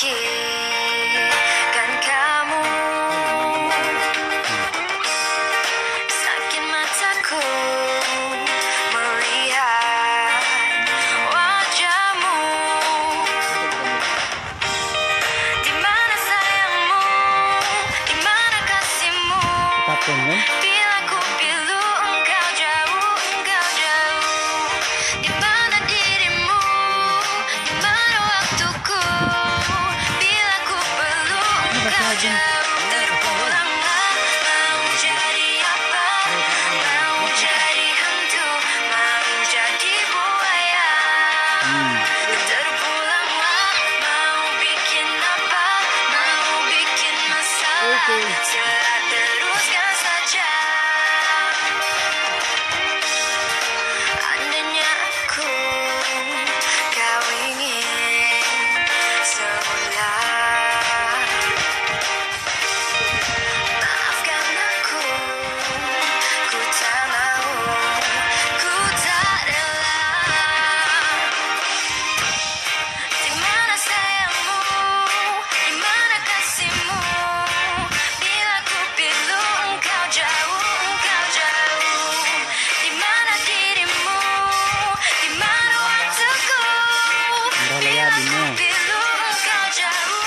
pikirkan kamu, sakit mataku melihat wajahmu. Di mana sayangmu, di mana kasihmu, bila ku pilu engkau jauh, engkau jauh. Di mana dirimu, di mana waktuku, bila ku perlu engkau jauh. Terpulanglah, mau jadi apa, mau jadi hantu, mau jadi buaya. Terpulanglah, mau bikin apa, mau bikin masalah, sila teruskan saja. Andainya aku kau ingin semula, maafkan aku, ku tak mau, ku tak rela. Di mana sayangmu, di mana kasihmu, bila ku pilu engkau jauh, engkau jauh. Di mana dirimu, di mana waktuku, bila ku pilu engkau jauh.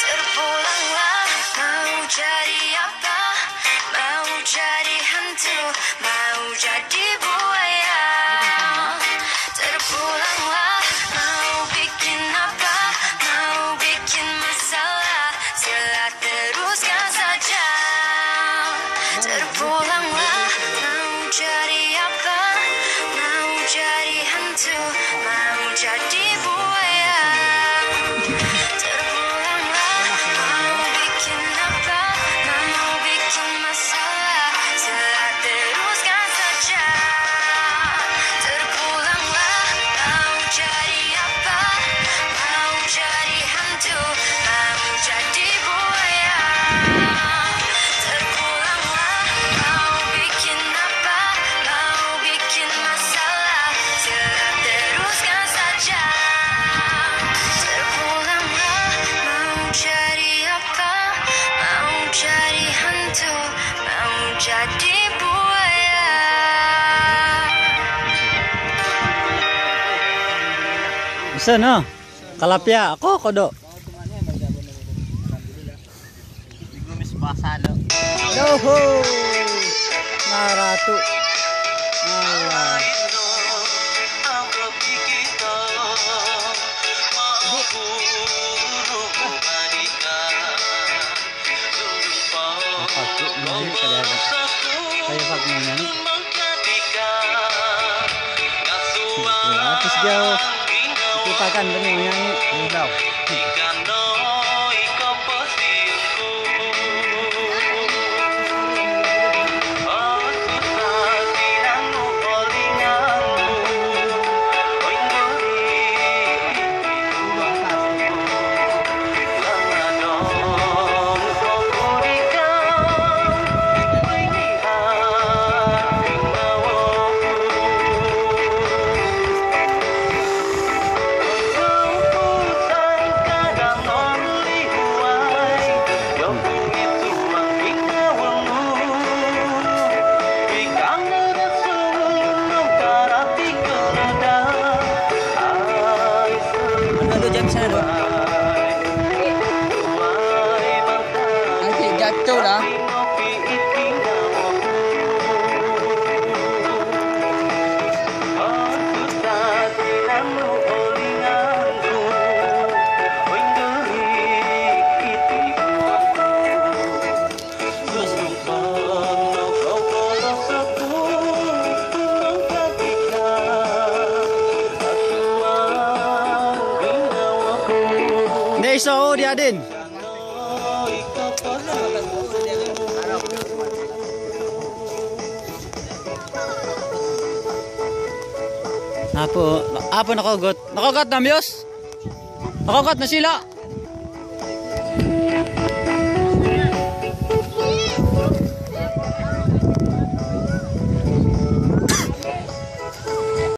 Terpulanglah, mau jadi apa, mau jadi hantu, mau jadi buaya. Terpulanglah, mau bikin apa, mau bikin masalah, sila teruskan saja. Terpulanglah, mau jadi apa, mau jadi hantu, mau jadi buaya. Terpulanglah, mau bikin apa, mau bikin masalah, sila teruskan saja. Terpulanglah, mau jadi apa, mau jadi hantu, mau jadi buaya. Terpulanglah, mau bikin apa, mau bikin masalah, sila teruskan saja. Terpulanglah, mau jadi apa, mau jadi hantu, mau jadi buaya. Bisa no? Kalapya ako kodo. Doho. Naratu. Allah. Kayak faknya nih. Artis jauh. Kita kan bernyanyi tahu. Jatuh dah. Iso dia Din. Apa nakagot? Nakagot na Miyos? Nakagot na sila.